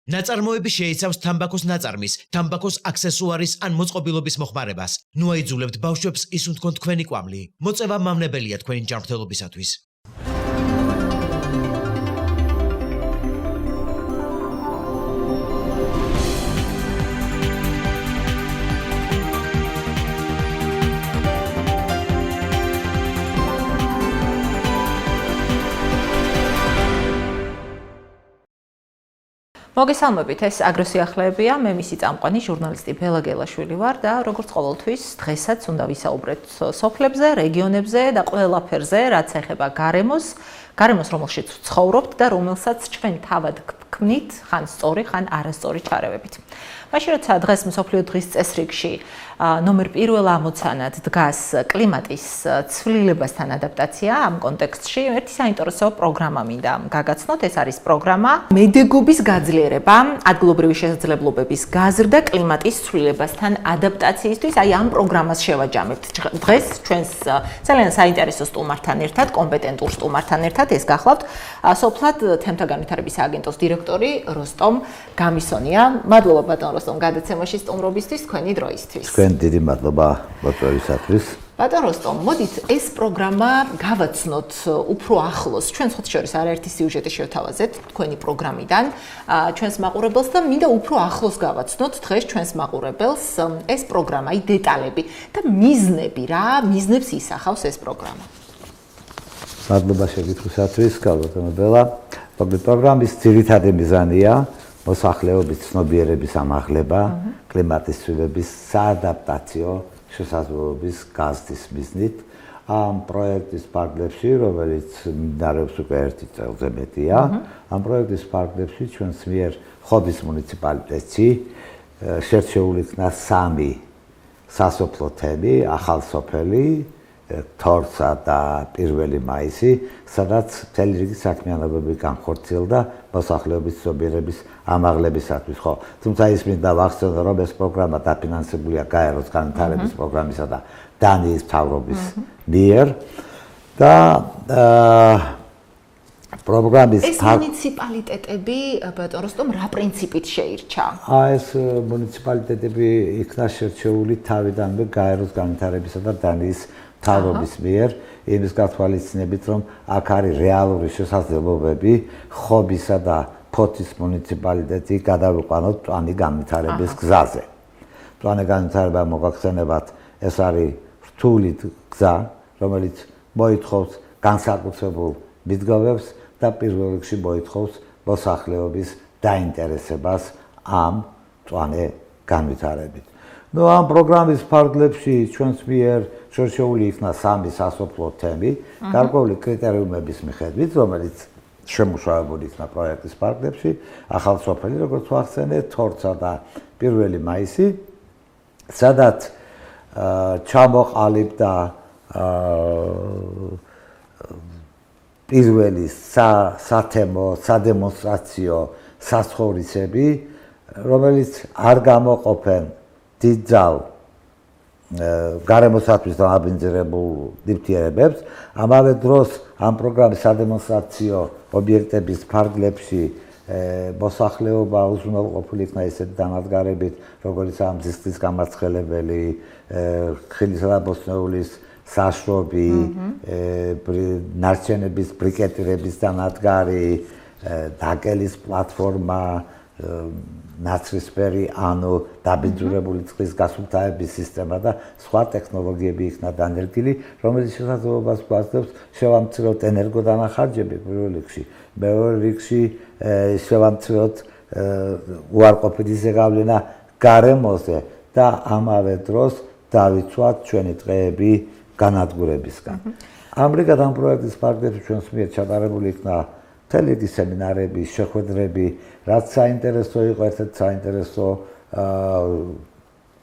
ნაწარმოები შეიცავს თამბაქოს ნაწარმის, თამბაქოს აქსესუარის ან მოწყობილობის მოხმარებას. ნუ აიძულებთ ბავშვებს ისუნ თქვენ თქვენი კვამლი. მოწევა მამნებელია თქვენი ჯანმრთელობისათვის. მოგესალმებით, ეს აგროსიახლეებია, მე მისი წამყვანი ჟურნალისტი ბელა გელაშვილი ვარ და როგორც ყოველთვის დღესაც უნდა ვისაუბრეთ სოფლებზე, რეგიონებზე და ყველაფერზე, რაც ეხება გარემოს, რომელშიც ვცხოვრობთ და რომელსაც ჩვენ თავად გქმნით, ხან სწორი, ხან არასწორი ჩარევებით. მაშინ როცა დღეს მსოფლიო დღის წესრიგში ნომერ 1 ამოცანად დგას კლიმატის ცვლილებასთან ადაპტაცია ამ კონტექსტში, ერთი საინტერესო პროგრამა მინდა გაგაცნოთ, ეს არის პროგრამა მედეგობის გაძლიერება, ადგილობრივი შესაძლებლობების გაზრდა კლიმატის ცვლილებასთან ადაპტაციისთვის. აი ამ პროგრამას შევაჯამებთ დღეს ჩვენს ძალიან საინტერესო სტუმართან ერთად, კომპეტენტურ სტუმართან ერთად, ეს გახლავთ სოფლად თემთა განვითარების სააგენტოს დირექტორი როსტომ გამისონია. მადლობა ბატონ როსტომ გადაცემაში სტუმრობისთვის, თქვენი დროისთვის. დიდი მადლობა მოწვევისათვის. ბატონ როსტომ, მოდით ეს პროგრამა გავაცნოთ უფრო ახლოს. ჩვენ ხოთ შორის არაერთი სიუჟეტი შევთავაზეთ თქვენი პროგრამიდან ჩვენს მაყურებელს და მინდა უფრო ახლოს გავაცნოთ დღეს ჩვენს მაყურებელს ეს პროგრამა, აი დეტალები და მიზნები, რა მიზნებს ისახავს ეს პროგრამა. მადლობა შეკითხვისათვის, გალბატონო ბელა. პროგრამის ძირითადი მიზანია მოსახლეობის ცნობიერების ამაღლება, კლიმატის ცვლილების საადაპტაციო შესაძლებლობის გაზრდის მიზნით. ამ პროექტის ფარგლებში, რომელიც მიმდინარეობს უკვე 1 წელზე მეტია, ამ პროექტის ფარგლებში ჩვენს მიერ ხობის მუნიციპალიტეტში შერჩეული იქნა 3 სასოფლო თემი, ახალსოფელი, თორცა და 1 მაისი, სადაც მთელი რიგი საქმიანობები განხორციელდა მოსახლეობის ცნობიერების ამაღლებისათვის, ხო. თუმცა ის მინდა ვახსენო, რომ ეს პროგრამა დაფინანსებულია გაეროს განვითარების პროგრამისა და დანიის მთავრობის მიერ და პროგრამის ეს მუნიციპალიტეტები, ბატონ როსტომ, რა პრინციპით შეირჩა? ეს მუნიციპალიტეტები იქნა შერჩეული თავიდანვე გაეროს განვითარებისა და დანიის მთავრობის მიერ, იმის გათვალისწინებით, რომ აქ არის რეალური შესაძლებლობები ხობისა და ფოთის მუნიციპალიტეტი გადავიყვანოთ პლანი განვითარების გზაზე. პლანი განვითარება მოგახსენებათ, ეს არის რთული გზა, რომელიც მოითხოვს განსაკუთრებულ მიდგომებს და პირველ რიგში მოითხოვს მოსახლეობის დაინტერესებას ამ პლანი განვითარებით. ნუ ამ პროგრამის ფარგლებში ჩვენს მიერ შერჩეული იქნა 3 სასოფლო თემი, გარკვეული კრიტერიუმების მიხედვით, რომელიც შემუშავებული იქნა პროექტის ფარგლებში, ახალსოფელი, როგორც ვახსენეთ, თორცა და 1 მაისი, სადაც ჩამოყალიბდა პირველი სათემო, სადემონსტრაციო საცხოვრისები, რომელიც არ გამოყოფენ დიდ ძალ გარემოსათვის დამაბინძურებულ ნივთიერებებს. ამავე დროს ამ პროგრამის სადემონსტრაციო ობიექტების ფარგლებში მოსახლეობა უზრუნველყოფილი იქნა ისეთი დანადგარებით, როგორც მზისხლის გამარცხელებელი, ხილისა და ბოსტნეულის საშრობი, ნარჩენების ბრიკეტირების დანადგარი, დაკელის პლატფორმა, ნაცრისფერი ანუ დაბინძურებული წყლის გასუფთავების სისტემა და სხვა ტექნოლოგიები იქნა დანერგილი, რომელიც შესაძლებლობას გვაძლევს შევამციროთ ენერგოდანახარჯები პირველ რიგში, მეორე რიგში შევამციროთ უარყოფითი ზეგავლენა გარემოზე და ამავე დროს დავიცვათ ჩვენი დღეები განადგურებისგან. ამრიგად ამ პროექტის ფარგლებში ჩვენს მიერ ჩატარებული იქნა მთელი რიგი სემინარები, შეხვედრები, რაც საინტერესო იყო, ერთ-ერთი საინტერესო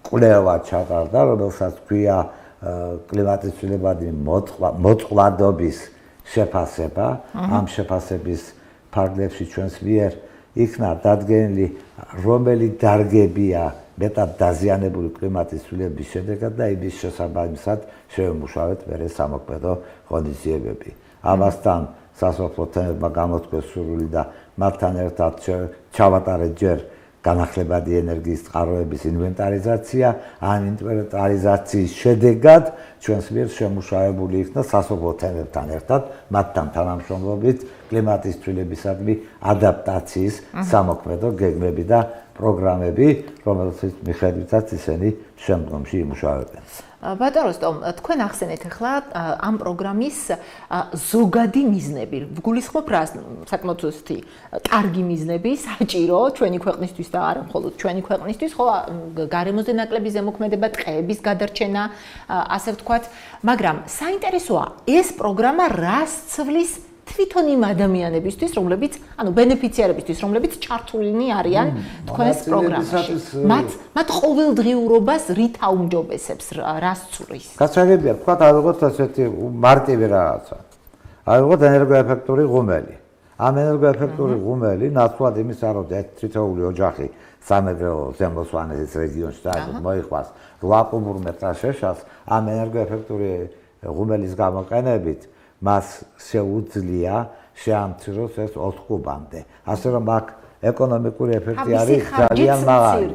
კვლევა ჩატარდა, რომელსაც ქვია კლიმატის ცვლილებადი მოწყვლადობის შეფასება. ამ შეფასების ფარგლებში ჩვენს მიერ იქნა დადგენილი, რომელი დარგებია მეტად დაზიანებული კლიმატის ცვლილებების შედეგად და იმის შესაბამისად შევიმუშავეთ მერე სამოქმედო ღონისძიებები. ამასთან სასოფლო თემებმა გამოთქვეს სურვილი და მათთან ერთად ჩავატარეთ ჯერ განახლებადი ენერგიის წყაროების ინვენტარიზაცია, ამ ინვენტარიზაციის შედეგად ჩვენს მიერ შემუშავებული იქნა სასოფლო თემებთან ერთად, მათთან თანამშრომლობით კლიმატის ცვლილებისადმი ადაპტაციის სამოქმედო გეგმები და პროგრამები, რომელთაც მიხედვითაც ისინი შემდგომში იმუშავებენ. ბატონო სტომ, თქვენ ახსენეთ ახლა ამ პროგრამის ზოგადი მიზნები. გულისხმობ რას? საკმაოდ ზუსტი, კარგი მიზნები, საჭირო ჩვენი ქვეყნისთვის და არა მხოლოდ ჩვენი ქვეყნისთვის, ხო, გარემოზე ნაკლები ზემოქმედება, ტყეების გადარჩენა, ასე ვთქვათ, მაგრამ საინტერესოა, ეს პროგრამა რას ცვლის თვითონ იმ ადამიანებისთვის, რომლებიც, ანუ ბენეფიციარებისთვის, რომლებიც ჩართულნი არიან თქვენს პროგრამაში. მათ ყოველდღიურობას რით აუმჯობესებს, რას ცვლის? გასაგებია, ვთქვათ, ავიღოთ ასეთი მარტივი რაღაცა. ავიღოთ ენერგოეფექტური ღუმელი. ამ ენერგოეფექტური ღუმელი ნაცვლად იმისა, რომ თითოეული ოჯახი სამეგრელო ზემოსვანეთის რეგიონში მოიყვას 8 კუბურ მეტრას შეშალს, ამ ენერგოეფექტური ღუმელის გამოყენებით მას შეუძლია შეამციროს ეს 4 კუბამდე. ასე რომ აქ ეკონომიკური ეფექტი არის ძალიან მაღალი.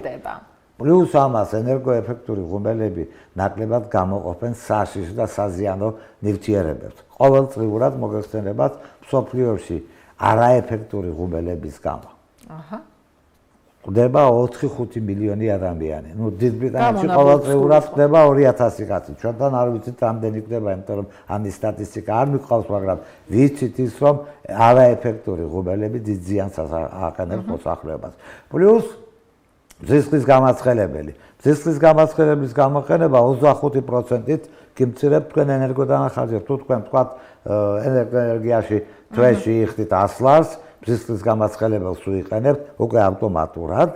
პლუს ამას ენერგოეფექტური ღუმელები ნაკლებად გამოყოფენ საშიშ და საზიანო ნივთიერებებს. ყოველწლიურად მოგეხსენებათ მსოფლიოში არაეფექტური ღუმელების გამო. ხდება 4-5 მილიონი ადამიანი. ნუ დიდ ბრიტანეთში ყოველწლიურად ხდება 2000 კაცი. ჩვენთან არ ვიცით რამდენი ხდება, იმიტომ რომ ამის სტატისტიკა არ მიყავს, მაგრამ ვიცით ის, რომ არაეფექტური ღუმელები დიდ ზიანს აყენებს მოსახლეობას. პლუს მზისხლის გამაცხელებელი. მზისხლის გამაცხელების გამოყენება 25%-ით გიმცირებ თქვენ ენერგოდანახარჯებს. თუ თქვენ თქვათ ენერგიაში თვეში იხდით 100 ლარს, მზისხლის გამაცხელებელს უიყენებთ, უკვე ავტომატურად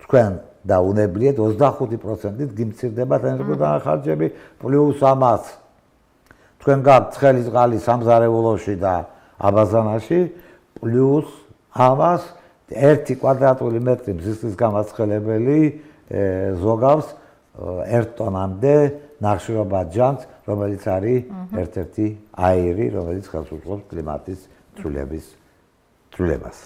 თქვენ დაუნებლიეთ 25%-ით გიმცირდებათ ენერგოდანახარჯები, პლუს ამას თქვენ გაქვთ ცხელი წყალი სამზარეულოში და აბაზანაში, პლუს ამას 1 კვადრატული მეტრი მზისხლის გამაცხელებელი ზოგავს 1 ტონამდე ნახშირობად ჯანს, რომელიც არის ერთ-ერთი აირი, რომელიც ხელს უწყობს კლიმატის ცვლილებას.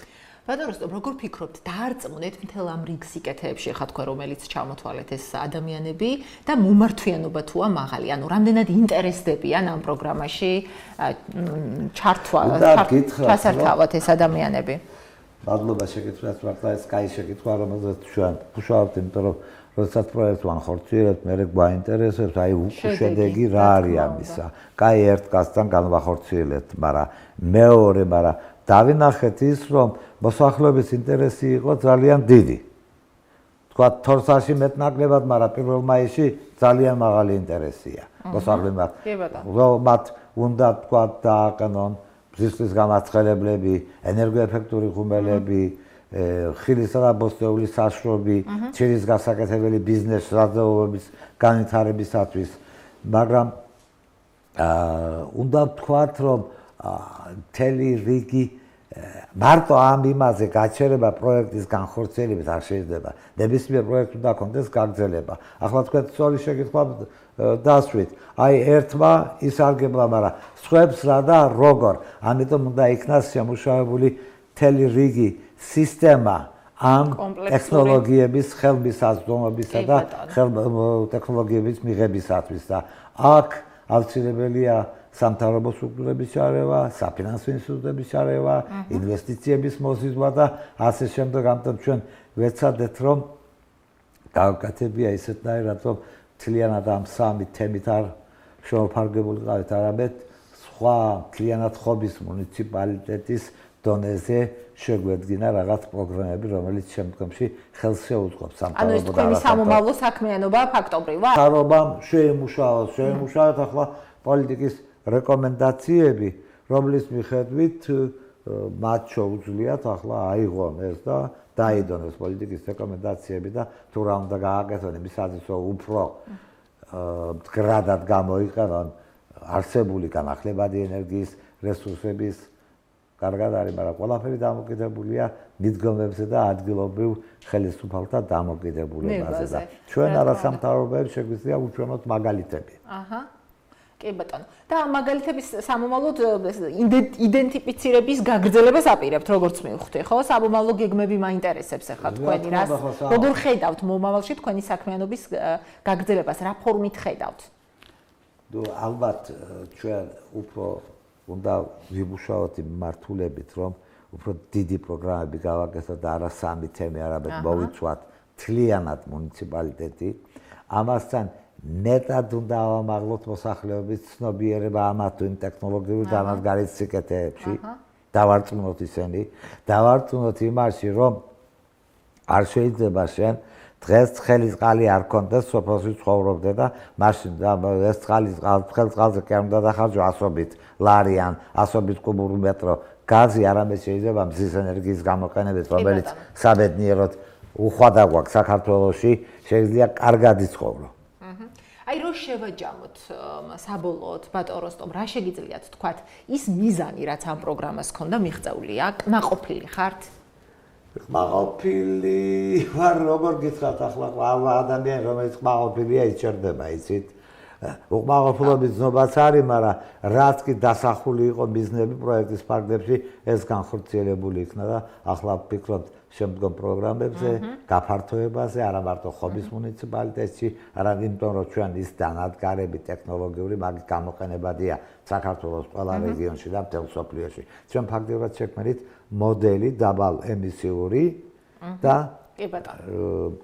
ბატონო სტომ, როგორ ფიქრობთ, დაარწმუნეთ მთელ ამ რიგ სიკეთეებში, ხა თქვენ, რომელიც ჩამოთვალეთ ეს ადამიანები და მომართვიანობა თუა მაღალი, ანუ რამდენად ინტერესდებიან ამ პროგრამაში ჩასართავად ეს ადამიანები? მადლობა შეკითხვას, მაგრამ ეს კაი შეკითხვა, რომელზეც ჩვენ ვუშავებთ, იმიტომ რომ როდესაც პროექტს ვანხორციელებთ, მე გვაინტერესებს, აი შედეგი რა არის ამისა. კაი ერთ კაცთან განვახორციელებთ, მაგრამ მეორე, დავინახეთ ის, რომ მოსახლეობის ინტერესი იყო ძალიან დიდი. თქვა თორსაში მეტნაკლებად, მაგრამ 1 მაისში ძალიან მაღალი ინტერესია მოსახლეობამ. მათ უნდა თქვა დააყენონ მზისხლის გამაცხელებლები, ენერგოეფექტური ღუმელები, ხილისა და ბოსტნეულის საშრობი, ჩირის გასაკეთებელი ბიზნეს საძოვრების განვითარებისათვის, მაგრამ უნდა ვთქვათ, რომ მთელი რიგი მარტო ამ იმაზე გაჩერება პროექტის განხორციელებით არ შეიძლება. ნებისმიერ პროექტს უნდა ჰქონდეს გაგრძელება. ახლა თქვენ სწორი შეკითხვა დასვით. აი ერთმა ისარგებლა, მაგრამ სხვებს რა და როგორ. ამიტომ უნდა იქნას შემუშავებული მთელი რიგი სისტემა ამ ტექნოლოგიების ხელმისაწვდომობისა და ტექნოლოგიების მიღებისათვის და აქ აუცილებელია სამთავრობო სტრუქტურების ჩარევა, საფინანსო ინსტიტუტების ჩარევა, ინვესტიციების მოზიდვა და ასე შემდეგ. ამიტომ ჩვენ ვეცადეთ, რომ გავაკეთებია ისეთნაირად, რომ მთლიანად ამ სამი თემით არ შემოფარგებულიყავით, არამედ სხვა მთლიანად ხობის მუნიციპალიტეტის დონეზე შეგვედგინა რაღაც პროგრამები, რომელიც შემდგომში ხელს შეუწყობს სამთავრობო. ანუ ეს თქვენი სამომავლო საქმიანობა ფაქტობრივად? სამთავრობამ შეიმუშაოთ ახლა პოლიტიკის რეკომენდაციები, რომლის მიხედვით მათ შეუძლიათ ახლა აიღონ ეს და დაიდონ ეს პოლიტიკის რეკომენდაციები და თუ რა უნდა გააკეთონ იმისათვის, რომ უფრო მდგრადად გამოიყენონ არსებული განახლებადი ენერგიის რესურსების კარგად არის, მაგრამ ყველაფერი დამოკიდებულია მიდგომებზე და ადგილობრივ ხელისუფალთა დამოკიდებულებაზე და ჩვენ არასამთავრობოებს შეგვიძლია უჩვენოთ მაგალითები. კი ბატონო. და მაგალითების სამომავლოდ იდენტიფიცირების გაგრძელებას აპირებთ, როგორც მივხვდი, ხო? სამომავლო გეგმები მაინტერესებს ახლა თქვენი რას. როგორ ხედავთ მომავალში თქვენი საქმიანობის გაგრძელებას, რა ფორმით ხედავთ? ალბათ ჩვენ უფრო უნდა ვიმუშაოთ იმ მართულებით, რომ უფრო დიდი პროგრამები გავაკეთოთ და არა 3 თემი არამედ მოვიცვათ მთლიანად მუნიციპალიტეტი. ამასთან ნეტად უნდა ავამაღლოთ მოსახლეობის ცნობიერება ამა თუ იმ ტექნოლოგიური დანადგარის სიკეთეებში. დავარწმუნოთ ისინი, დავარწმუნოთ იმაში, რომ არ შეიძლება შენ დღეს ცხელი წყალი არ ქონდეს, სოფელში ცხოვრობდე და მაშინ ეს ცხელი წყალზე კი არ უნდა დახარჯო ასობით ლარიან, ასობით კუბური მეტრო გაზი, არამედ შეიძლება მზის ენერგიის გამოყენებით, რომელიც საბედნიეროდ უხვადა გვაქვს საქართველოში, შეიძლება კარგად იცხოვრო. აი რო შევაჯამოთ საბოლოოდ ბატონ როსტომ, რა შეგიძლიათ თქვათ ის მიზანი, რაც ამ პროგრამას ჰქონდა მიღწეულია, კმაყოფილი ხართ? კმაყოფილი ვარ, როგორ გითხრათ ახლა ადამიანი, რომელიც კმაყოფილია, იჭერდება, იცით? უკმაყოფილობის ძნობაც არის, მაგრამ რაც კი დასახული იყო ბიზნესები პროექტის ფარგლებში, ეს განხორციელებული იქნა და ახლა ვფიქრობთ შემდგომ პროგრამებზე, გაფართოებაზე, არა მარტო ხობის მუნიციპალიტეტში, არამედ იმიტომ, რომ ჩვენ ის დანადგარები ტექნოლოგიური მაგის გამოყენებადია საქართველოს ყველა რეგიონში და მთელ მსოფლიოში. ჩვენ ფაქტობრივად შექმნით მოდელი დაბალ ემისიური და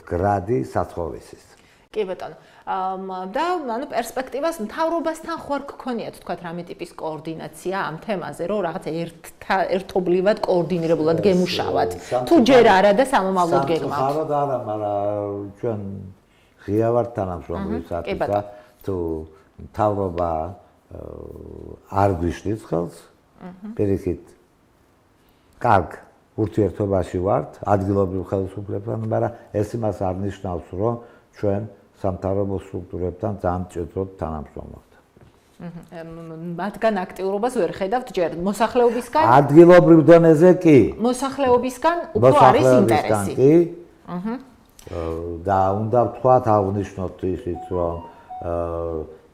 გრადი საცხოვრისის. კი ბატონო. და ანუ პერსპექტივას მთავრობასთან ხო არ გქონიათ თქვათ რამე ტიპის კოორდინაცია ამ თემაზე, რომ რაღაც ერთობლივად კოორდინირებულად გემუშავათ. თუ ჯერ არა და სამომავლოდ გეგმავთ. სამწუხაროდ არა, მაგრამ ჩვენ ღია ვართ თანამშრომლისათვის და თუ მთავრობა არ გვიშლის ხელს, პირიქით კარგ ურთიერთობაში ვართ ადგილობრივ ხელისუფლებასთან, მაგრამ ეს იმას არ ნიშნავს, რომ ჩვენ სამთავრობო სტრუქტურებთან ძალიან მჭიდროდ თანამშრომლობთ. მათგან აქტიურობას ვერ ხედავთ ჯერ მოსახლეობისგან? ადგილობრივ დონეზე კი. მოსახლეობისგან უფრო არის ინტერესი. კი. და უნდა ვთქვათ, აღნიშნოთ ისიც, რომ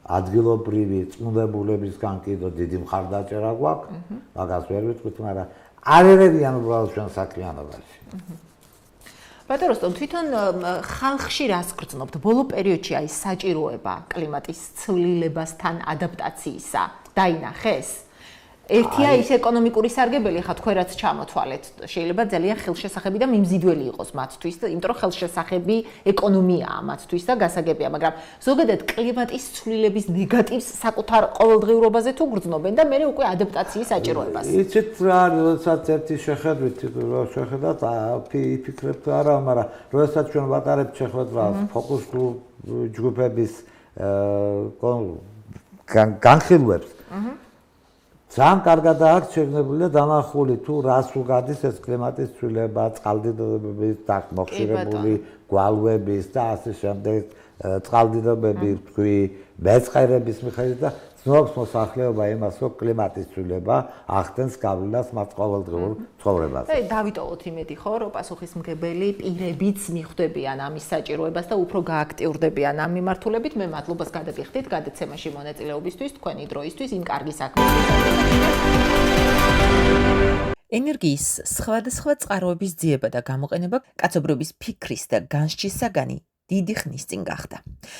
ადგილობრივი წმუნდებულებისგან კიდევ დიდი მხარდაჭერა გვაქვს, მაგას ვერ ვიტყვით, მაგრამ არ ერევიან უბრალოდ ჩვენ საქმიანობაში. ბატონ როსტომ, თვითონ ხალხში რას გრძნობთ? ბოლო პერიოდში აი საჭიროება კლიმატის ცვლილებასთან ადაპტაციისა დაინახეს? ერთია ის ეკონომიკური სარგებელი, ხა თქვენ რაც ჩამოთვალეთ, შეიძლება ძალიან ხელშესახები და მიმზიდველი იყოს მათთვის, იმიტომ რომ ხელშესახები ეკონომიაა მათთვის და გასაგებია, მაგრამ ზოგადად კლიმატის ცვლილების ნეგატივს საკუთარ ყოველდღიურობაზე თუ გრძნობენ და მე უკვე ადაპტაციის საჭიროებას. იცით რა არის, როდესაც ერთი შეხედვით, რო შეხედათ, ფიქრებთ არა, მაგრამ როდესაც ჩვენ ვატარებთ შეხვედრას ფოკუს ჯგუფების განხილვებს, ძალიან კარგად აქვს შეგნებული და დანახული თუ რას უგადის ეს კლიმატის ცვლილება, წყალდიდობების მოხშირებული გვალვების და ასე შემდეგ, წყალდიდობები, თქვი, მეწყერების მიხედვით და ცნობს მოსახლეობა იმას, რომ კლიმატის ცვლილება ახდენს გავლენას მათ ყოველდღიურ ცხოვრებაზე. დავიტოვოთ იმედი ხო, რომ პასუხისმგებელი პირებიც მიხვდებიან ამის საჭიროებას და უფრო გააქტიურდებიან ამ მიმართულებით. მე მადლობას გადაგიხდით გადაცემაში მონაწილეობისთვის, თქვენი დროისთვის, იმ კარგი საქმისთვის. ენერგიის სხვადასხვა წყაროების ძიება და გამოყენება კაცობრიობის ფიქრის და განსჯის საგანი დიდი ხნის წინ გახდა.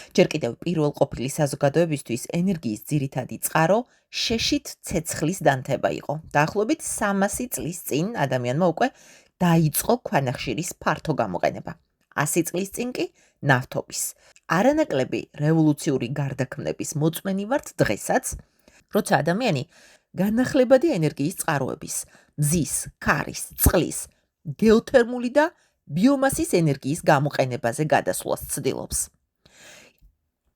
ჯერ კიდევ პირველ ყოფილი საზოგადოებისთვის ენერგიის ძირითადი წყარო შეშით ცეცხლის დანთება იყო. დაახლოებით 300 წლის წინ ადამიანმა უკვე დაიწყო ქვანახშირის ფართო გამოყენება. 100 წლის წინ კი ნავთობის. არანაკლები რევოლუციური გარდაქმნების მოწმენი ვართ დღესაც, როცა ადამიანი განახლებადი ენერგიის წყაროების, მზის, ქარის, წყლის, გეოთერმული და ბიომასის ენერგიის გამოყენებაზე გადასვლას ცდილობს.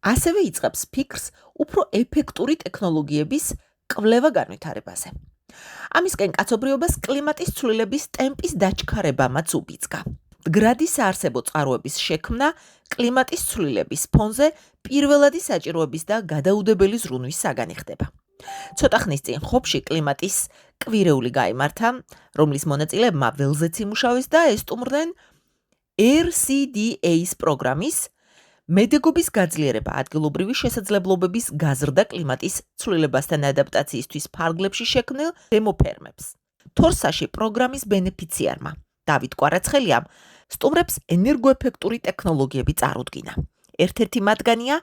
ასევე იწყებს ფიქრს უფრო ეფექტური ტექნოლოგიების კვლევა-განვითარებაზე. ამისკენ კაცობრიობას კლიმატის ცვლილების ტემპის დაჩქარებამაც უბიძგა. მდგრადი საარსებო წყაროების შექმნა კლიმატის ცვლილების ფონზე პირველადი საჭიროების და გადაუდებელი ზრუნვის საგანი ხდება. ცოტა ხნის წინ ხობში კლიმატის კვირეული გაიმართა, რომლის მონაწილეებმა ველზეც იმუშავეს და ესტუმრდნენ RCDA-ის პროგრამის მედეგობის გაძლიერება ადგილობრივი შესაძლებლობების გაზრდა კლიმატის ცვლილებასთან ადაპტაციისთვის ფარგლებში შექმნილ დემოფერმებს. თორსაში პროგრამის ბენეფიციარმა დავით კვარაცხელიამ სტუმრებს ენერგოეფექტური ტექნოლოგიები წარუდგინა. ერთ-ერთი მათგანია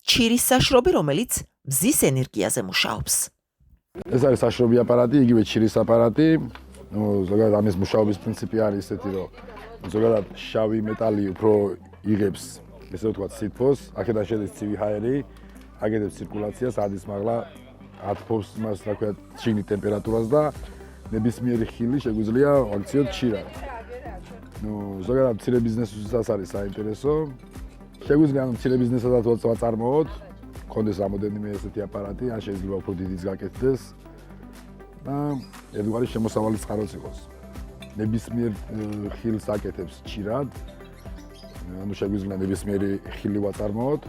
ჩირის საშრობი, რომელიც მზის ენერგიაზე მუშაობს. ეს არის საშრობი აპარატი, იგივე ჩირის აპარატი. ზოგადად ამის მუშაობის პრინციპი არის ესეთი, რომ ზოგადად შავი მეტალი უფრო იღებს, ესე ვთქვათ, სითბოს, აქედან შედის ცივი ჰაერი, აგედებს ცირკულაციას, ადის მაღლა ათფობს იმას, რა ქვია, შიგნით ტემპერატურას და ნებისმიერი ხილი შეგვიძლია ვაქციოთ ჩირად. ზოგადად მცირე ბიზნესისთვისაც არის საინტერესო. შეგვიძლია მცირე ბიზნესადაც ვაწარმოოთ, კონდეს რამოდენიმე ესეთი აპარატი, ან შეიძლება უფრო დიდიც გაკეთდეს და ერთგვარი შემოსავალი წყაროც იყოს. ნებისმიერ ხილს აკეთებს ჩირად, ანუ შეგვიძლია ნებისმიერი ხილი ვაწარმოოთ.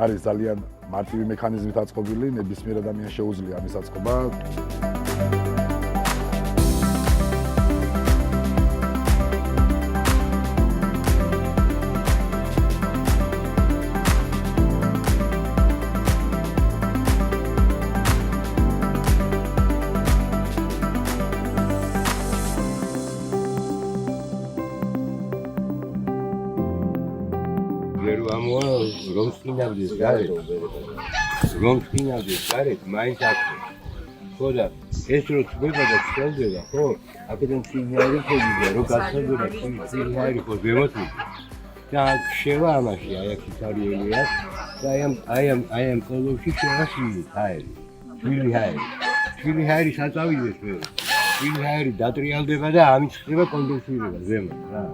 არის ძალიან მარტივი მექანიზმით აწყობილი, ნებისმიერ ადამიანს შეუძლია ამის აწყობა. რომ სკინავდეს გარეთ, მაინც აქვს. ხო და ეს რო წდება და წელდება, ხო? აქედან სიგნალი ხდება, რომ გასაგებია სიგნალი ხო ზემოთი. და შევა ამაში, აი აქ იტალიელია და აი ამ კოლოფში შევა ჰაერი. შვილი ჰაერი საწავიდეს მე. შვილი ჰაერი დატრიალდება და ამით ხდება კონდენსირება ზემოთ რა.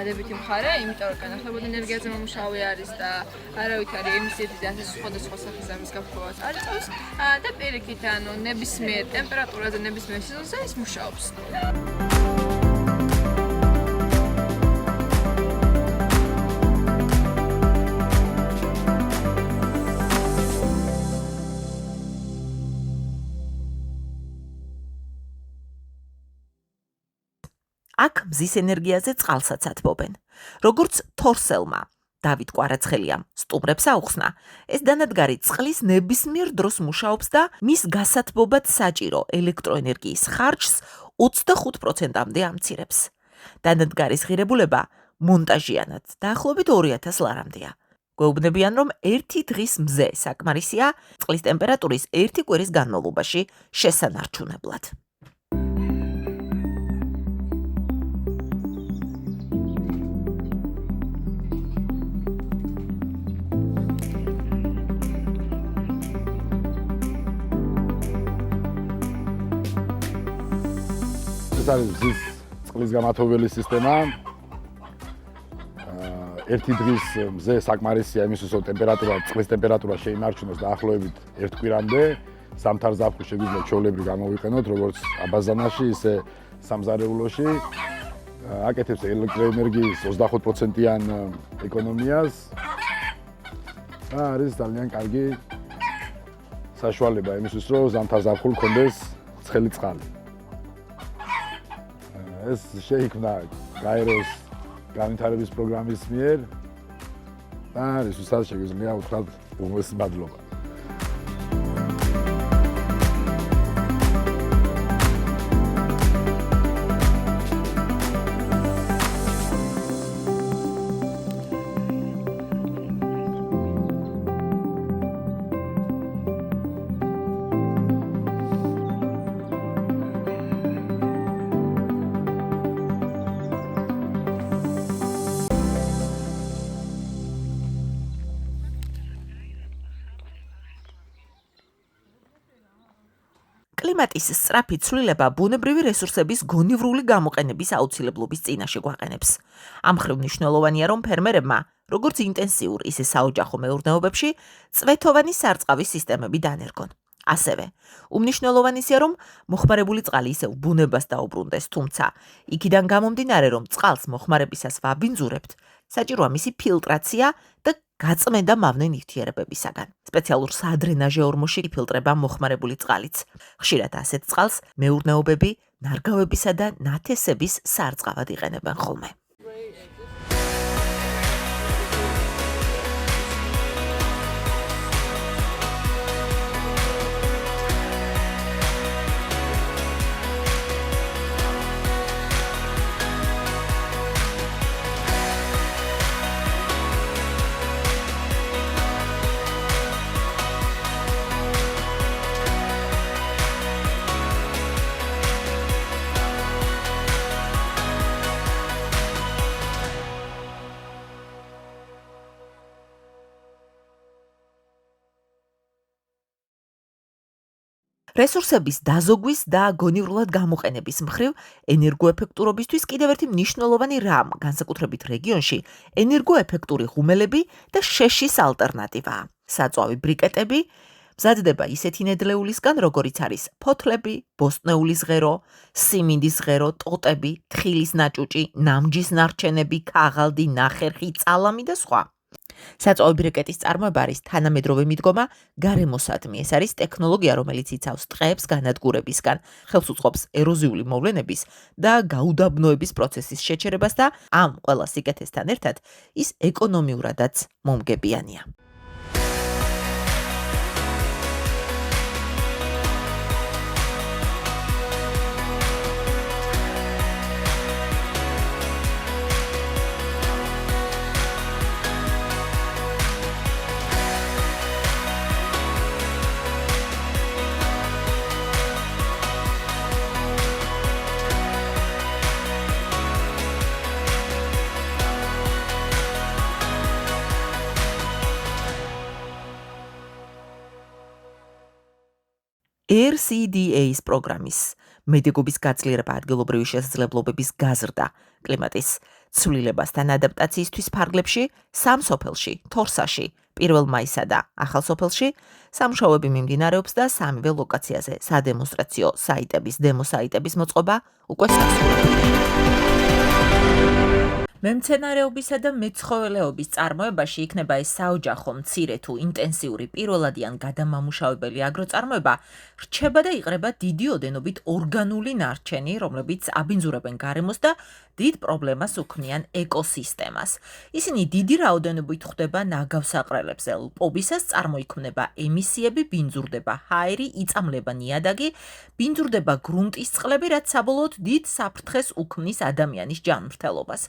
დადებითი მხარე, იმიტომ რომ განახლებოდი ენერგიაზე მომუშავე არის და არავით არის ემისიების ასეთ სხვადასხვა სახის ამის გაფრქვევას არ იწევს და პირიქით, ანუ ნებისმიერ ტემპერატურაზე, ნებისმიერ სეზონზე ის მუშაობს. აქ მზის ენერგიაზე წყალსაც ათბობენ. როგორც თორსელმა დავით კვარაცხელიამ სტუმრებს აუხსნა, ეს დანადგარი წყლის ნებისმიერ დროს მუშაობს და მის გასათბობად საჭირო ელექტროენერგიის ხარჯს 25%-მდე ამცირებს. დანადგარის ღირებულება მონტაჟიანად დაახლოებით 2000 ლარამდეა. გვეუბნებიან, რომ ერთი დღის მზე საკმარისია წყლის ტემპერატურის ერთი კვირის განმავლობაში შესანარჩუნებლად. ეს არის მზის წყლის გამათობელი სისტემა. ერთი დღის მზე საკმარისია იმისთვის, რომ წყლის ტემპერატურა შეინარჩუნოს დაახლოებით 1 კვირამდე. ზამთარ ზაფხულში შეგვიძლია ჩვეულებრივ გამოვიყენოთ, როგორც აბაზანაში, ისე სამზარეულოში. აკეთებს ელექტროენერგიის 25%-იან ეკონომიას. და არის ძალიან კარგი საშუალება იმისთვის, რომ ზამთარ ზაფხულ გქონდეს ცხელი წყალი. ეს შეიქმნა გაეროს განვითარების პროგრამის მიერ და რისთვისაც შეგვიძლია უთხრათ უმეტეს მადლობა. კლიმატის სწრაფი ცვლილება ბუნებრივი რესურსების გონივრული გამოყენების აუცილებლობის წინაშე გვაყენებს. ამ მხრივ მნიშვნელოვანია, რომ ფერმერებმა, როგორც ინტენსიურ, ისე საოჯახო მეურნეობებში, წვეთოვანი სარწყავის სისტემები დანერგონ. ასევე, უმნიშვნელოვანესია, რომ მოხმარებული წყალი ისევ ბუნებას დაუბრუნდეს, თუმცა, იქიდან გამომდინარე, რომ წყალს მოხმარებისას ვაბინძურებთ, საჭიროა მისი ფილტრაცია და გაწმენდა მავნე ნივთიერებებისაგან. სპეციალურ სადრენაჟე ორმოში იფილტრება მოხმარებული წყალიც. ხშირად ასეთ წყალს მეურნეობები ნარგავებისა და ნათესების სარწყავად იყენებენ ხოლმე. რესურსების დაზოგვის და გონივრულად გამოყენების მხრივ ენერგოეფექტურობისთვის კიდევ ერთი მნიშვნელოვანი რამ, განსაკუთრებით რეგიონში, ენერგოეფექტური ღუმელები და შეშის ალტერნატივაა. საწვავი ბრიკეტები მზადდება ისეთი ნედლეულისგან, როგორიც არის ფოთლები, ბოსტნეულის ღერო, სიმინდის ღერო, ტოტები, თხილის ნაჭუჭი, ნამჯის ნარჩენები, ქაღალდი, ნახერხი, წალამი და სხვა. საწვავი ბრიკეტის წარმოება არის თანამედროვე მიდგომა გარემოსადმი. ეს არის ტექნოლოგია, რომელიც იცავს ტყეებს განადგურებისგან, ხელს უწყობს ეროზიული მოვლენების და გაუდაბნოების პროცესის შეჩერებას და ამ ყველა სიკეთესთან ერთად ის ეკონომიურადაც მომგებიანია. RCDA-ის პროგრამის მედეგობის გაწლიერება ადგილობრივი შესაძლებლობების გაზრდა კლიმატის ცვლილებასთან ადაპტაციისთვის ფარგლებში სამ სოფელში, თორსაში, 1 მაისსა და ახალ სოფელში სამუშაოები მიმდინარეობს და სამივე ლოკაციაზე სადემონსტრაციო საიტების დემო საიტების მოწყობა უკვე სასურველია. მემცენარეობისა და მეცხოველეობის წარმოებაში იქნება ეს საოჯახო, მცირე თუ ინტენსიური პირველადიან გადამამუშავებელი აგროწარმოება, რჩება და იყრება დიდი ოდენობით ორგანული ნარჩენი, რომლებიც აბინძურებენ გარემოს და დიდ პრობლემას უქმნიან ეკოსისტემას. ისინი დიდი რაოდენობით ხვდება ნაგავსაყრელებზე, ლპობისას წარმოიქმნება ემისიები, ბინძურდება ჰაერი, იწამლება ნიადაგი, ბინძურდება გრუნტის წყლები, რაც საბოლოოდ დიდ საფრთხეს უქმნის ადამიანის ჯანმრთელობას.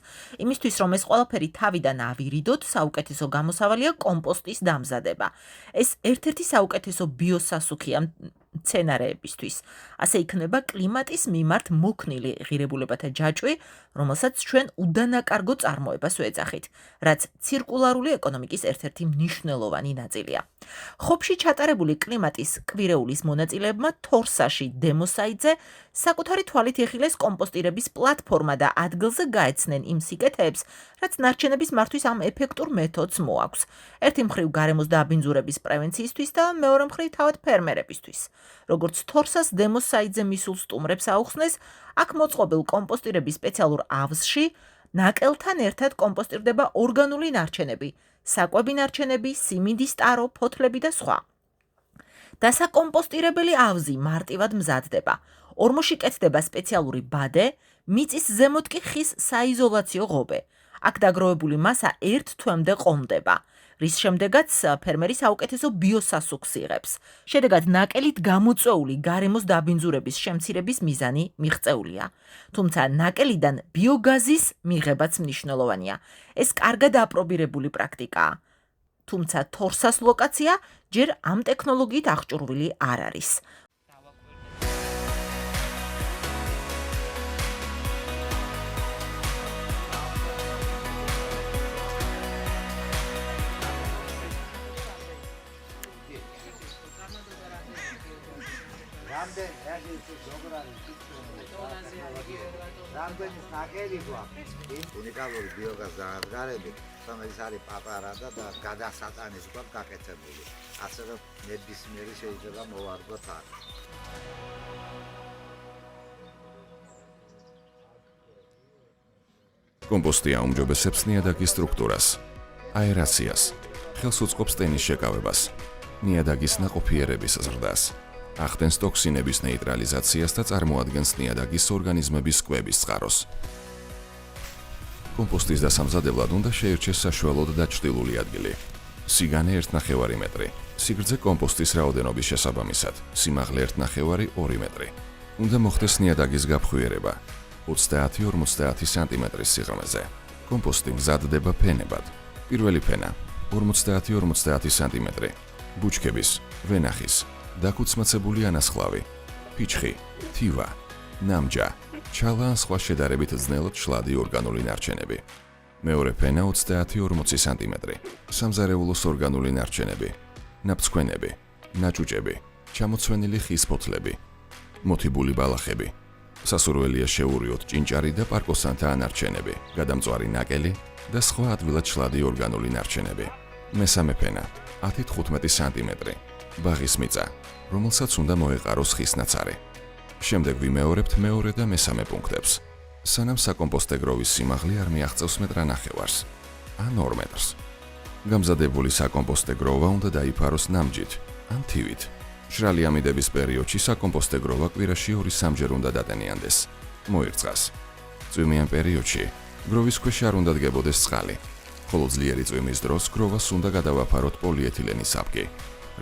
იმისთვის, რომ ეს ყველაფერი თავიდან ავირიდოთ, საუკეთესო გამოსავალია კომპოსტის დამზადება. ეს ერთ-ერთი საუკეთესო ბიოსასუქია მცენარეებისთვის. ასე იქნება კლიმატის მიმართ მოქნილი ღირებულებათა ჯაჭვი, რომელსაც ჩვენ უდანაკარგო წარმოებას ვეძახით, რაც ცირკულარული ეკონომიკის ერთ-ერთი მნიშვნელოვანი ნაწილია. ხობში ჩატარებული კლიმატის კვირეულის მონაწილეებმა თორსაში დემო საიტზე საკუთარი თვალით ეხილეს კომპოსტირების პლატფორმა და ადგილზე გაეცნენ იმ სიკეთეებს, რაც ნარჩენების მართვის ამ ეფექტურ მეთოდს მოაქვს. ერთი მხრივ გარემოს დაბინძურების პრევენციისთვის და მეორე მხრივ თავად ფერმერებისთვის. როგორც თორსას დემო საიტზე მისულ სტუმრებს აუხსნეს, აქ მოწყობილ კომპოსტირების სპეციალურ ავზში ნაკელთან ერთად კომპოსტირდება ორგანული ნარჩენები, საკვები ნარჩენები, სიმინდის ტარო, ფოთლები და სხვა. დასაკომპოსტირებელი ავზი მარტივად მზადდება. ორმოში კეთდება სპეციალური ბადე, მიწის ზემოთ კი ხის საიზოლაციო ღობე. აქ დაგროვებული მასა 1 თვემდე ყომდება, რის შემდეგაც ფერმერი საუკეთესო ბიოსასუქს იღებს. შედეგად ნაკელით გამოწვეული გარემოს დაბინძურების შემცირების მიზანი მიღწეულია. თუმცა ნაკელიდან ბიოგაზის მიღებაც მნიშვნელოვანია. ეს კარგად აპრობირებული პრაქტიკაა. თუმცა თორსას ლოკაცია ჯერ ამ ტექნოლოგიით აღჭურვილი არ არის. რამდენის ნაკელი გვაქვს? უნიკალური ბიოგაზდანადგარები, რომელიც არის პატარა და გადასატანის გვაქვს გაკეთებული. ასევე ნებისმიერი შეიძლება მოვარდოთ აქ. კომპოსტი აუმჯობესებს ნიადაგის სტრუქტურას, აერაციას, ხელს უწყობს ტენის შეკავებას, ნიადაგის ნაყოფიერების ზრდას, ახდენს ტოქსინების ნეიტრალიზაციას და წარმოადგენს ნიადაგის ორგანიზმების კვების წყაროს. კომპოსტის დასამზადებლად უნდა შეირჩეს საშუალოდ დაჩრდილული ადგილი. სიგანე 1.5 მეტრი, სიგრძე კომპოსტის რაოდენობის შესაბამისად, სიმაღლე 1.5 2 მეტრი. უნდა მოხდეს ნიადაგის გაფხვიერება 30-50 სანტიმეტრის სიღრმეზე. კომპოსტი მზადდება ფენებად. პირველი ფენა 50-50 სანტიმეტრი. ბუჩქების, ვენახის, დაკუცმაცებული ანასხლავი, ფიჩხი, თივა, ნამჯა, ჩალა ან სხვა შედარებით ძნელად შლადი ორგანული ნარჩენები. მეორე ფენა 30-40 სანტიმეტრი. სამზარეულოს ორგანული ნარჩენები, ნაფცქვენები, ნაჭუჭები, ჩამოცვენილი ხის ფოთლები, მოთიბული ბალახები. სასურველია შეურიოთ ჭინჭარი და პარკოსანთა ანარჩენები, გადამწვარი ნაკელი და სხვა ადვილად შლადი ორგანული ნარჩენები. მესამე ფენა 10-15 სანტიმეტრი. ბაღის მიწა, რომელსაც უნდა მოეყაროს ხის ნაცარი. შემდეგ ვიმეორებთ მეორე და მესამე პუნქტებს. სანამ საკომპოსტე გროვის სიმაღლე არ მიაღწევს 1.5 ან 2 მეტრს. გამზადებული საკომპოსტე გროვა უნდა დაიფაროს ნამჯით ან თივით. შრალი ამიდების პერიოდში საკომპოსტე გროვა კვირაში 2-3 უნდა დატენიანდეს. მოირწას. წვიმიან პერიოდში გროვის ქვეშ არ უნდა დგებოდეს წყალი. ხოლო ძლიერი წვიმის დროს გროვას უნდა გადავაფაროთ პოლიეთილენის აპკი,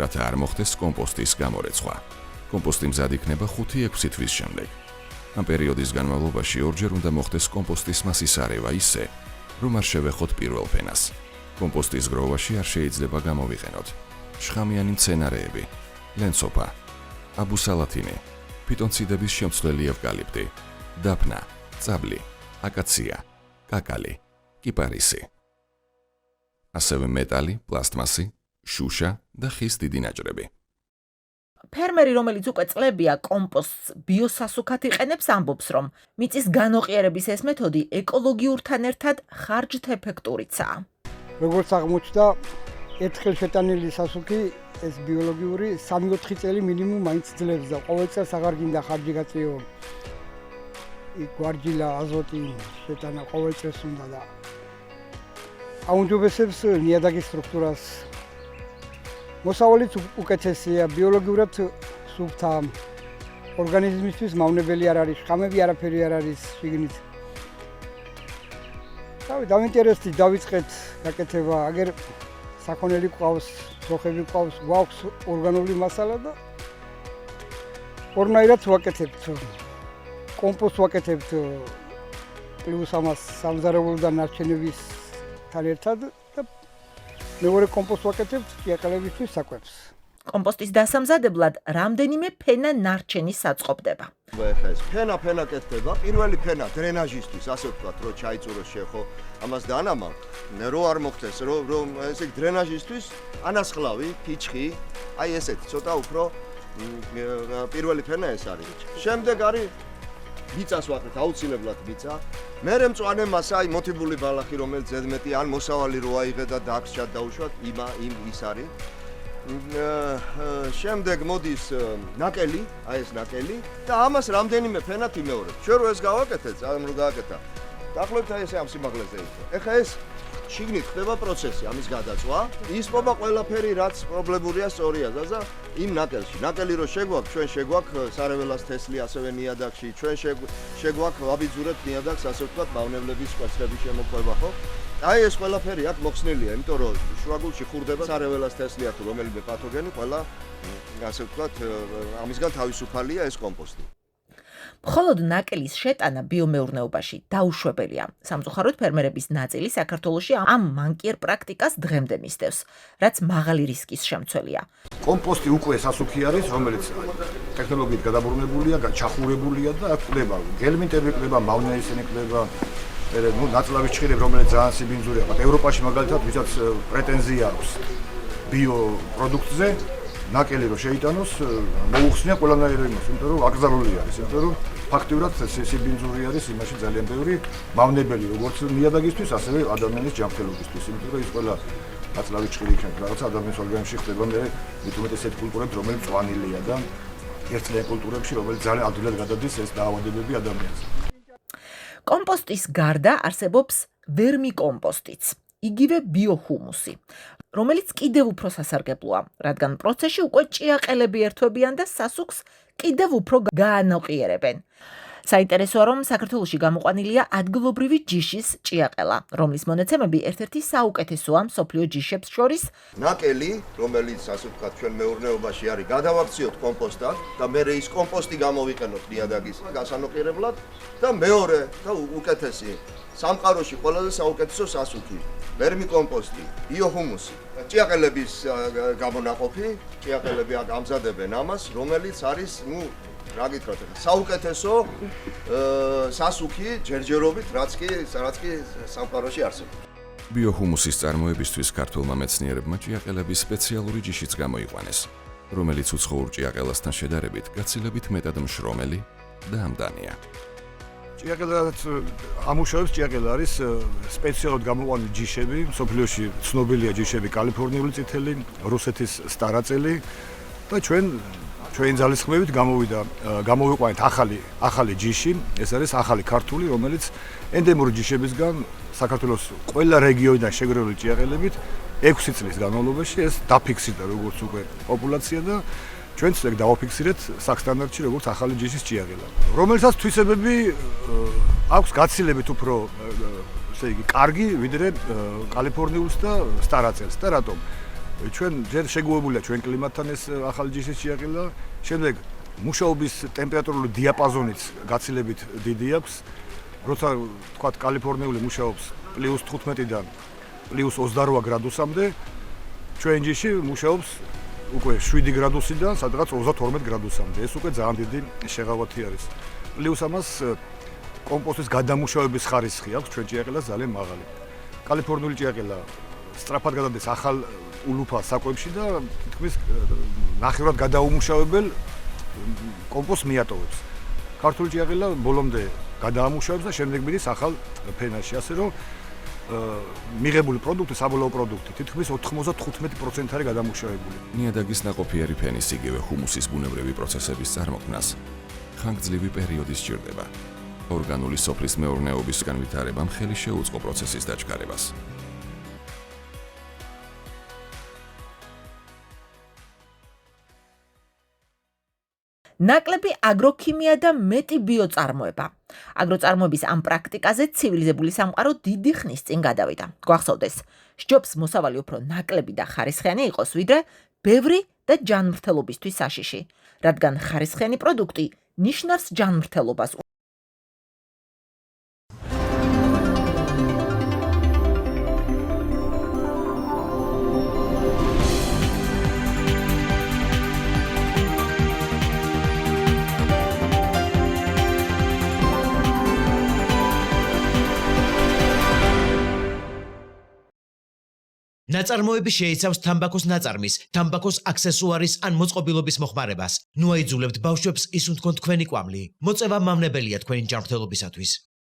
რათა არ მოხდეს კომპოსტის გამორეცხვა. კომპოსტი მზად იქნება 5-6 თვის შემდეგ. ამ პერიოდის განმავლობაში ორჯერ უნდა მოხდეს კომპოსტის მასის არევა ისე, რომ არ შევეხოთ პირველ ფენას. კომპოსტის გროვაში არ შეიძლება გამოვიყენოთ შხამიანი მცენარეები, ლენცოფა, აბუსალათინი, ფიტონციდების შემცვლელი ევკალიპტი, დაფნა, წაბლი, აკაცია, კაკალი, კიპარისი. ასევე მეტალი, პლასტმასი, შუშა და ხის დიდი ნაჭრები. ფერმერი, რომელიც უკვე წლებია კომპოსტს ბიოსასუქად იყენებს, ამბობს, რომ მიწის განოყიერების ეს მეთოდი ეკოლოგიურთან ერთად ხარჯთეფექტურიცაა. როგორც აღმოჩნდა, ერთხელ შეტანილი სასუქი ეს ბიოლოგიური 3-4 წელი მინიმუმ მაინც ძლებს და ყოველ წელს აღარ გინდა ხარჯი გაწიო. იქ გვარჯილა, აზოტი შეტანა ყოველ წელს უნდა და აუმჯობესებს ნიადაგის სტრუქტურას. მოსავალიც უკეთესია, ბიოლოგიურად სუფთა ორგანიზმისთვის მავნებელი არ არის, შხამები არაფერი არ არის შიგნით. დავინტერესდი, დავიწყეთ გაკეთება, აგერ საქონელი ყავს, ძროხები ყავს, გვაქვს ორგანული მასალა და ორნაირად ვაკეთებთ. კომპოსტს ვაკეთებთ პლუს ამას სამზარეულოდან ნარჩენებისთან ერთად და მეორე კომპოსტს ვაკეთებთ ჭიაყელებისთვის საკვებს. კომპოსტის დასამზადებლად რამდენიმე ფენა ნარჩენი საწყობდება. ეხლა ეს ფენა კეთდება. პირველი ფენა დრენაჟისთვის, ასე ვთქვათ, რომ ჩაიწუროს შეხო, ამას დანამა, რომ არ მოხდეს, რომ ესე დრენაჟისთვის ანასხლავი, ფიჩხი, აი ესეთი ცოტა უფრო პირველი ფენა ეს არის. შემდეგ არის მიწას ვაკეთებ, აუცილებლად მიწა. მერე მწვანე მასა, აი მოთიბული ბალახი, რომელიც ზედმეტი ან მოსავალი რო აიღე და დაგსჭად დაუშვათ, ის არის. შემდეგ მოდის ნაკელი, აი ეს ნაკელი და ამას რამდენიმე ფენად იმეორებ. ჩვენ რო ეს გავაკეთეთ, ამ რო გააკეთა. დაახლოებით აი ესე ამ სიმაღლეზე იყო. ეხლა ეს შიგნით ხდება პროცესი, ამის გადაწვა. ისპობა ყველაფერი, რაც პრობლემურია სწორია და იმ ნაკელში. ნაკელი რო შეგვაქვს, ჩვენ შეგვაქვს სარეველას თესლი, ასევე ნიადაგში, ჩვენ შეგვაქვს ვაბიძურებთ ნიადაგს, ასე ვთქვათ, მავნებლების კვერცხების შემოყვება, ხო? აი ეს ყველაფერი აქ მოხსნილია, იმიტომ რომ შუაგულში ხურდება სარეველას თესლია თუ რომელიმე პათოგენი, ყველა ასე ვთქვათ, ამისგან თავისუფალია ეს კომპოსტი. მხოლოდ ნაკელის შეტანა ბიომეურნეობაში დაუშვებელია. სამწუხაროდ ფერმერების ნაწილი საქართველოში ამ მანკიერ პრაქტიკას დღემდე მისდევს, რაც მაღალი რისკის შემცველია. კომპოსტი უკვე სასუქი არის, რომელიც ტექნოლოგიით გადაბრუნებულია, ჩახურებულია და აქ ყდება გელმინტები, ყდება მავნეისენი, ყდება ნაწლავის ჭირები, რომელიც ძალიან სიბინძურია. ევროპაში მაგალითად ვისაც პრეტენზია აქვს ბიო პროდუქტზე, ნაკელი რო შეიტანოს, მოუხსნია ყველანაირი იმას, იმიტომ რომ აკრძალული არის, იმიტომ რომ ფაქტიურად სიბინძური არის იმაში ძალიან ბევრი მავნებელი, როგორც ნიადაგისთვის, ასევე ადამიანის ჯანმრთელობისთვის, იმიტომ რომ ის ყველა აწლავი ჭხილი იქნება, რაღაც ადამიანის ორგანიზმში ხდება მე მithumetes ესეთ კულტურები, რომელიც წვანილია და ერთწლიან კულტურებში, რომელიც ძალიან ადვილად გადადის ეს დაავადებები ადამიანს. კომპოსტის გარდა არსებობს ვერმიკომპოსტიც, იგივე ბიოჰუმუსი, რომელიც კიდევ უფრო სასარგებლოა, რადგან პროცესში უკვე ჭიაყელები ერთვებიან და სასუქს კიდევ უფრო გაანოყიერებენ. საინტერესოა, რომ საქართველოში გამოყვანილია ადგილობრივი ჯიშის ჭიაყელა, რომლის მონაცემები ერთ-ერთი საუკეთესოა მსოფლიო ჯიშებს შორის. ნაკელი, რომელიც ასე ვთქვათ, ჩვენ მეურნეობაში არის, გადავაქციოთ კომპოსტად და მე ის კომპოსტი გამოვიყენოთ ნიადაგის გასანოყიერებლად და მეორე და უკეთესი სამყაროში ყველაზე საუკეთესო სასუქი, ვერმიკომპოსტი, ბიოჰუმუსი. ჭიაყელების გამონაყოფი, ჭიაყელები ამზადებენ ამას, რომელიც არის, რა გითხრათ, საუკეთესო სასუქი ჯერჯერობით, რაც კი სამყაროში არსებობს. ბიოჰუმუსის წარმოებისთვის ქართველმა მეცნიერებმა ჭიაყელების სპეციალური ჯიშიც გამოიყვანეს, რომელიც უცხოურ ჭიაყელასთან შედარებით გაცილებით მეტად მშრომელი და ამდანია. ჭიაყელაც ამუშავებს ჭიაყელა არის სპეციალურად გამოყვანილი ჯიშები, მსოფლიოში ცნობილია ჯიშები კალიფორნიული წითელი, რუსეთის სტარაწელი და ჩვენ ძალისხმევით გამოვიყვანეთ ახალი ჯიში, ეს არის ახალი ქართული, რომელიც ენდემური ჯიშებისგან საქართველოს ყველა რეგიონიდან შეგრეული ჭიაყელებით 6 წლის განმავლობაში ეს დაფიქსირდა როგორც უკვე პოპულაცია და ჩვენც ეგ დავაფიქსირეთ საქსტანდარტში როგორც ახალი ჯიშის ჭიაყელა, რომელსაც თვისებები აქვს გაცილებით უფრო ესე იგი კარგი ვიდრე კალიფორნიულს და სტარაწელს და რატომ? ჩვენ ჯერ შეგუებულია ჩვენ კლიმატთან ეს ახალი ჯიშის ჭიაყელა, შემდეგ მუშაობის ტემპერატურული დიაპაზონიც გაცილებით დიდი აქვს, როცა თქვათ კალიფორნიული მუშაობს +15-დან +28 გრადუსამდე, ჩვენ ჯიში მუშაობს უკვე 7 გრადუსიდან სადღაც 32 გრადუსამდე. ეს უკვე ძალიან დიდი შეღავათი არის. პლუს ამას კომპოსტის გადამუშავების ხარისხი აქვს ჩვენ ჭიაყელას ძალიან მაღალი. კალიფორნიული ჭიაყელა სწრაფად გადადის ახალ ულუფა საკვებში და თითქმის ნახევრად გადაუმუშავებელ კომპოსტს მიატოვებს. ქართული ჭიაყელა ბოლომდე გადაამუშავებს და შემდეგ მიდის ახალ ფენაში, ასე რომ მიღებული პროდუქტი, საბოლოო პროდუქტი თითქმის 95% არის გადამუშავებული. ნიადაგის ნაყოფიერი ფენის იგივე ჰუმუსის ბუნებრივი პროცესების წარმოქმნას ხანგრძლივი პერიოდი სჭირდება. ორგანული სოფლის მეურნეობის განვითარებამ ხელი შეუწყო პროცესის დაჩქარებას. ნაკლები აგროქიმია და მეტი ბიოწარმოება. აგროწარმოების ამ პრაქტიკაზე ცივილიზებული სამყარო დიდი ხნის წინ გადავიდა. გვახსოვდეს, სჯობს მოსავალი უფრო ნაკლები და ხარისხიანი იყოს, ვიდრე ბევრი და ჯანმრთელობისთვის საშიში, რადგან ხარისხიანი პროდუქტი ნიშნავს ჯანმრთელობას. ნაწარმოები შეიცავს თამბაქოს ნაწარმის, თამბაქოს აქსესუარის ან მოწყობილობის მოხმარებას. ნუ აიძულებთ ბავშვებს ისუნთქონ თქვენი კვამლი. მოწევა მავნებელია თქვენი ჯანმრთელობისათვის.